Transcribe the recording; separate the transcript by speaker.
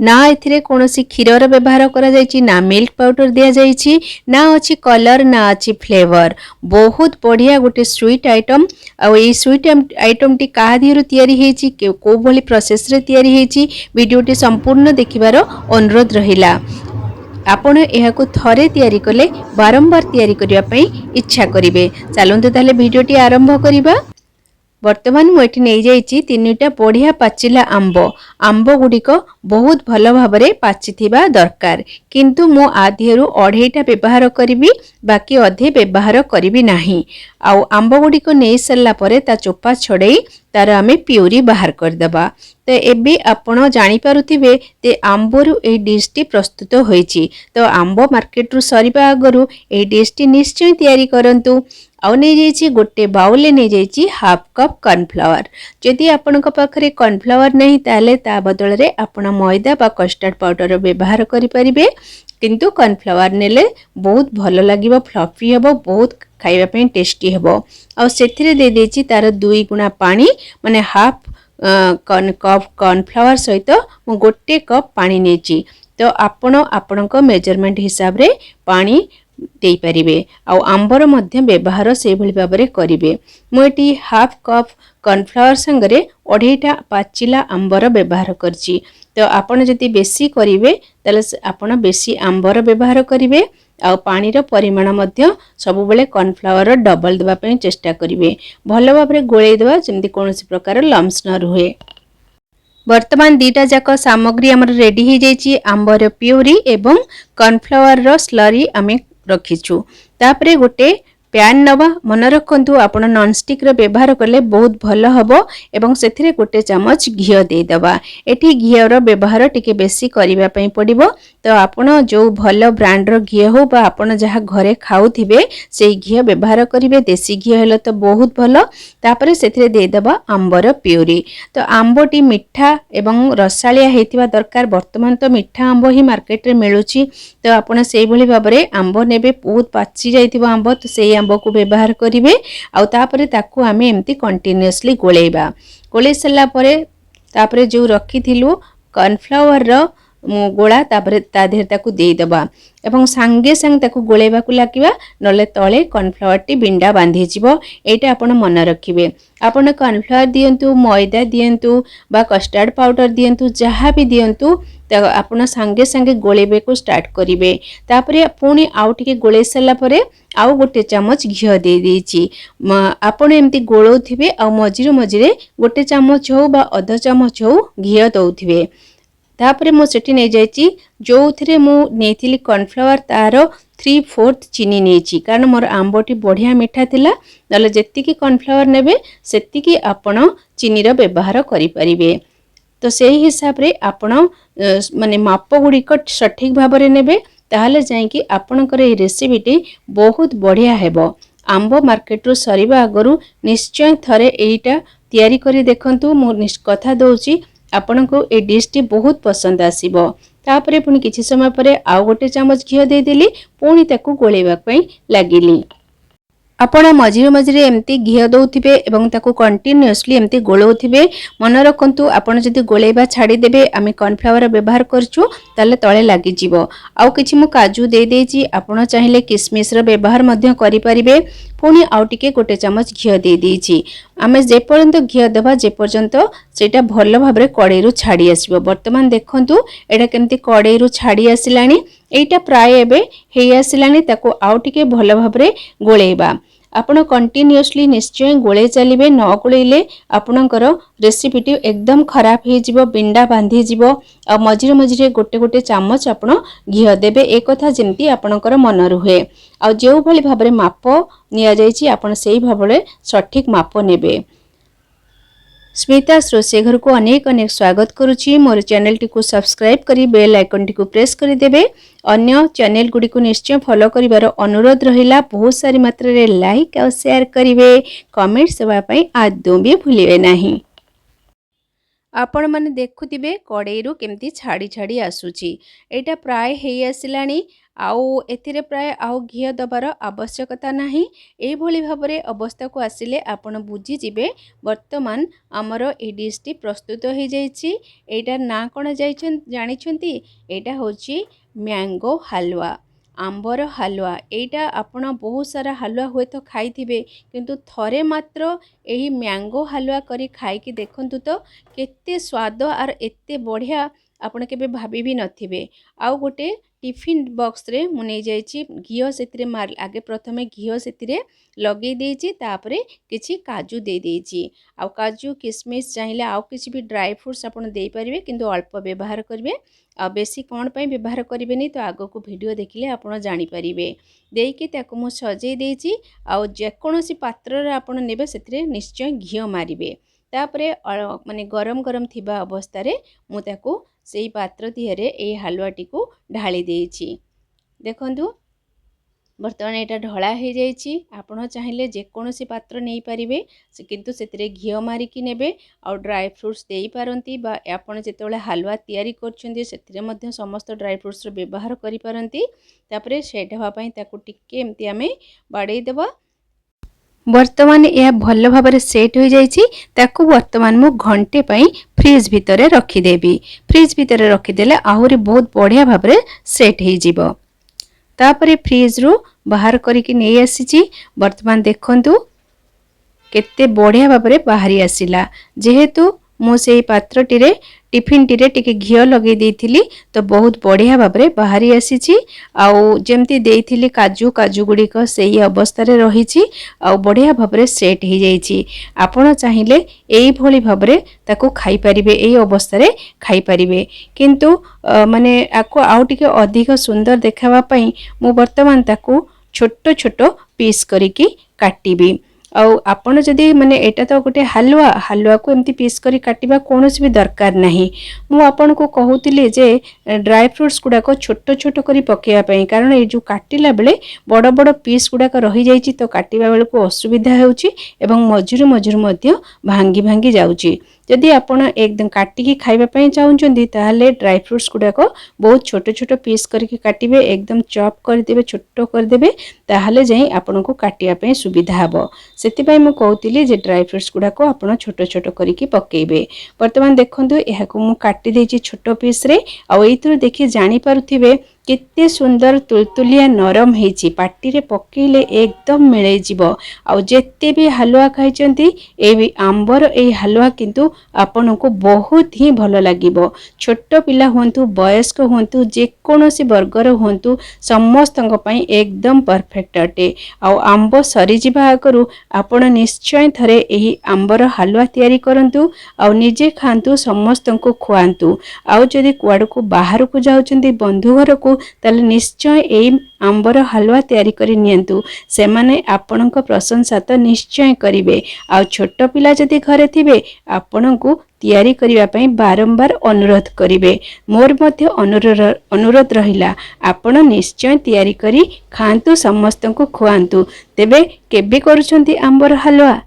Speaker 1: ना एथिरे कोनोसी क्षीरर व्यवहार करा जायछि ना मिल्क पाउडर दिया जायछि ना अछि कलर ना अछि फ्लेवर। बहुत बढ़िया गोटे स्वीट आइटम आ ए स्वीट आइटम टी का दिहरु तयारी हेछि को भली प्रोसेस रे तयारी हेछि वीडियोटी संपूर्ण देखिबार अनुरोध रहिला। आपण एहाकु थरे तयारी कले बारंबार तयारी करिया पई इच्छा करिवे। चलंतु ताले वीडियोटी आरंभ करिबा। वर्तमान मुझे नहीं जाइए 3टा बढ़िया पाचिला आंब गुड़िक बहुत भल भाव पाची दरकार किंतु मु आधीरू 2.5टा व्यवहार करी बाकी अधे व्यवहार करी नाही। आउ आंब गुड़िक नहीं सारा पर ता चोपा छड़े तार आमे प्यूरी बाहर करदबा। तो एबे आपण जानी पारुथिबे ते आंबरू ए डिश टी प्रस्तुत होईची। तो आंब मार्केट रु सरीबा आगरु ए डिश टी निश्चय तयारी करंतु। आउ नहीं जाइए गोटे बाउल नहीं जाइए हाफ कप कॉर्नफ्लावर। जदि आपनक पाखरे कॉर्नफ्लावर नहीं ताले ता बदल रे आपण मैदा बा कस्टर्ड पाउडर व्यवहार करि परिबे किंतु कॉर्नफ्लावर नेले बहुत भल लागिबो फ्लफी हेबो बहुत खाइबा पे टेस्टी हेबो। आ सेथिरे दे देछि तार 2 गुणा पानी माने हाफ कप कॉर्नफ्लावर सहित मु गोटे कप पानी नेछि। तो आपण आपनक मेजरमेंट हिसाब रे पानी देई परिबे। आ आंबर मध्य व्यवहार से भली भाबरे करिवे। मुएटी हाफ कप कॉर्नफ्लावर संगरे 2.5टा पाचिला आंबर व्यवहार करछि। तो आपण जति बेसी करिवे तले आपण बेसी आंबर व्यवहार करिवे। आ पानी रो परिमाण मध्य सब बेले कॉर्नफ्लावर डबल देबा पई चेष्टा करिवे। भलो भाबरे गोळेई देबा जेमति कोनोसी प्रकार लम्स न रुहे। वर्तमान 2टा जाक सामग्री हमर रेडी हो जाइए आंबर प्यूरी एवं कॉर्नफ्लावर रो स्लरी आमे रखीचु। तापरे गोटे पैन नवा मन रखंतु आपण नॉनस्टिक रो व्यवहार करले बहुत भल हबो एवं सेथिरे गोटे चमच घियो दे दबा। एठी घियो रो व्यवहार टिके बेसी करिवा पई पड़िबो। तो आपण जो भल ब्रांड रो घियो हो बा आपण जहा घरे खाउथिबे सेई घियो व्यवहार करिवे। देसी घियो हेले तो बहुत भल। तापरे सेथिरे दे दबा आंबर प्यूरी। तो आंबटी मिठा एवं रसालिया हेतिबा दरकार। वर्तमान तो मिठा आंब ही मार्केट रे मिलुची। तो आपण सेई भली भाबरे आंब नेबे बहुत पाची जाइतिबो आंब तो सेई आंब को व्यवहार करिवे। आउ तापरे ताकू आमे एम्ति कंटिन्यूअसली गोळेबा। गोळेई सल्ला परे तापरे जो रखिथिलु कॉर्नफ्लावर रो गोळा तापरे ता देहर ताकू देई दबा एवं संगे संग ताकू गोळेबा को लागिबा नले तळे कॉर्नफ्लावर टी बिंडा बांधी जिवो। एटा आपण मन रखिबे। आपण कॉर्नफ्लावर दियंतु मैदा दियंतु बा कस्टर्ड पाउडर दियंतु जहा भी दियंतु आपण संगे संगे गोळेबे को स्टार्ट करिवे। तापरे पुणी आउ टिके गोळेई सल्ला परे आउ गोटे चमच घियो दे देछि। आपण एम्ति गोळौथिबे आ मझिरे मझिरे गोटे चमच हो बा आधा चमच हो घियो दउथिबे। तापरे मो सेठी नै जाइछि जो थिरे मु नेथिली कॉर्नफ्लावर तार 3/4 चीनी नेछि कारण मोर आंबटी बढ़िया मिठा थिला। नले जेतिकी कॉर्नफ्लावर नेबे सेतिकी आपण चीनी रो व्यवहार करि परिबे। तो सेही हिसाब रे आपण माने माप गुडी को सठिक भाव रे नेबे ताहले जाई कि आपणकर ए रेसिपीटी बहुत बढ़िया हेबो। आंब मार्केट रो सरीबा आगरु निश्चय थरे एटा तयारी करी देखंतु। मो कथा दउची आपनको ए डिश टी बहुत पसंद आसीबो। तापरे पुनी किछि समय परे आउ गोटे चमच घियो दे देली पुनी ताकू गोळेबा पई लागिली। आपण मझिरे मझिरे एमती घियो दउथिबे एवं ताकू कंटिन्यूअसली एमती गोळौथिबे। मन रखंतु आपण जदि गोळेबा छाडी देबे आमे कॉर्नफ्लावर व्यवहार करछु ताले तळे लागि जिवो। आउ किछि मु काजू दे देछि आपण चाहिले किसमिस रो व्यवहार मध्य करि परिबे। पुनी आउ टिके गोटे चमच घियो दे देछि। आमे जे पर्यंत घियो देबा जे पर्यंत सेटा भल भाबरे कड़ाई रु छाडी आसीबो। वर्तमान देखंतु एटा केमती कड़ाई रु छाडी आसिलानी। एटा प्राय एबे हेइ आसिलानी। ताकू आउ टिके भल भाबरे गोळेबा। आपण कंटिन्यूअसली निश्चय गोळे चलिबे। न गोळेले आपणकर रेसिपीटी एकदम खराब हे जिवो बिंडा बांधी जिवो। आ मझिरे मझिरे गोटे गोटे चमच आपण घियो देबे। ए कथा जेंती आपणकर मन रुहे। आ जेउ भली भाबरे माप निया जायछि आपण सेही भाबरे सठिक माप नेबे। स्मिता's रोषेई घर को अनेक अनेक स्वागत करुछि। मोर चैनल टी को सब्सक्राइब करी बेल आइकन टी को प्रेस करी देबे। अन्य चैनल गुडी को निश्चय फॉलो करिवार अनुरोध रहिला। बहुत सारी मात्रा रे लाइक और शेयर करिवे। कमेंट सेवा पई आदौ भी भूलिबे नाही। आपण माने देखुथिबे कड़ाई रु केमती छाड़ी छाड़ी आसुची। एटा प्राय हेई आसिलानी। आउ एथिरे प्राय आउ घिओ दबार आवश्यकता नाही। एई भली भाबरे अवस्था को आसिले आपण बुझी जिवे वर्तमान आमर ए डिशटी प्रस्तुत हो जाइछि। एटार ना कोन जानिछंती? एटा होछि मैंगो हलवा, आंबर हलवा। एटा आपण बहुत सारा हलवा हुए तो खाई थिबे, किंतु थरे मात्र एही मैंगो हलवा करी खाई कि देखंतु तो केते स्वाद आर एते बढ़िया आपण केबे भाबी भी नथिबे। आउ गोटे टिफिन बॉक्स रे मु नै जाइछि घिओ सेतिरे मार आगे प्रथमे घिओ सेतिरे लगे देइछि, तापरे किछि काजू दे देइछि। आउ काजू किशमिश चाहिए आउ किछि भी ड्राई फ्रूट्स आपण देई परिबे, किंतु अल्प व्यवहार करिवे। आ बेसी कोन पई व्यवहार करिवेनी तो आगो को वीडियो देखिले आपण जानि परिबे। देइकि ताकु मु सजै देइछि। आउ जे कोनोसी पात्र रे आपण नेबे सेतिरे निश्चय घिओ मारिबे। तापरे माने गरम गरम थिबा अवस्था रे मु ताकु सेई पात्र दिहरे ए हलवाटी को ढाली देइछि। देखंतु बर्तमान एटा ढला हो जाइछि। आपण चाहिए जेकोसी पात्र नहीं पारिबे, किंतु सेतिरे घिओ मारिकी नेबे। आ ड्राई फ्रूट्स देई पारंती, बा आपण जेतेबेले हलवा तयारी करछन्ती सेतिरे मध्य समस्त ड्राई फ्रूट्स रो व्यवहार करि पारंती। तापरे सेट हवा पई ताकु टिके एम्ति आमे बाडै देबा। वर्तमान यह भल भाव सेट हो जाइछि। ताकु वर्तमान मु घंटे पई फ्रिज भितरे रखी देबी। फ्रिज भितरे रखी देले आहुरी बहुत बढ़िया भाव सेट हो जिवो। तापरे फ्रिज रु बाहर करिकी नै आसीछि। वर्तमान देखंतु केते बढ़िया भाव बाहरी आसिला। जेहेतु मु सेई पात्रटी रे टिफिन टी रे टिके घिओ लगे देइथिली तो बहुत बढ़िया भाव बाहरी आसीछि। आउ जेमती देइथिली काजू गुड़िक सेई अवस्था रे रहिछि। आउ बढ़िया भाव सेट हो जाइछि। आपण चाहिए एई भली भाव ताकू खाई परिबे, एई अवस्था रे खाई परिबे। किंतु माने आको आउ टिके अधिक सुंदर देखावा पई मु वर्तमान ताकू छोटो छोटो पीस करिकी काटिबी। आउ आपण जदि माने एटा तो गोटे हलवा को एमती पीस करी काटिबा कोनोसी भी दरकार नाही। मु आपण को कहूतिली जे ड्राई फ्रूट्स गुडा को छोटो छोटो करी पकेया पई, कारण ए जो काटिला बेले बड़ बड़ पीस गुडा को रही जाइछि तो काटिबा बेले को असुविधा हेउछि एवं मझुरु मध्य भांगी भांगी जाउछि। जदि आपण एकदम काटिकी खाइबा पई चाहुचंदी ताहले ड्राई फ्रूट्स गुडा को बहुत छोटो छोटो पीस करके काटिबे, एकदम चॉप कर देबे, छोटो कर देबे, ताहले जाई आपण को काटिया पई सुविधा हबो। सेति पई मु कहउतिली जे ड्राई फ्रूट्स गुडा को आपण छोटो छोटो करिकी पकेइबे। वर्तमान देखंतु एहा को मु काटि देछि छोटो पीस रे। आ एइतरु देखि जानि पारुथिबे केते सुंदर तुलतुलिया नरम हेछि। पाटी रे पकेइले एकदम मिलै जिवो। आ जेते भी हलवा खाइचंती ए आंबर ए हलवा किंतु आपण को बहुत ही भलो लागिबो। छोटो पिला होंतु, वयस्क होंतु, जे कोनोसी वर्गर होंतु, समस्तंग पई एकदम परफेक्ट अटे। आ आंब सरी जिबा आगरु आपण निश्चय थरे एही आंबर हलवा तयारी करंतु। आ निजे खांतु, समस्तंको खुआंतु। आ जदि कुआड को बाहर को जाउचंती बंधु घर को, ताले निश्चय एई आंबर हलवा तयारी करी नियंतु। सेमाने आपणक प्रशंसा तो निश्चय करिवे। आ छोट पिला जदि घरे थिबे आपणको तयारी करिवा पई बारंबार अनुरोध करिवे। मोर मध्य अनुरोध रहिला, आपण निश्चय तयारी करी खांतु, समस्तंको खुआंतु। तेबे केबे करूछंती आंबर हलवा?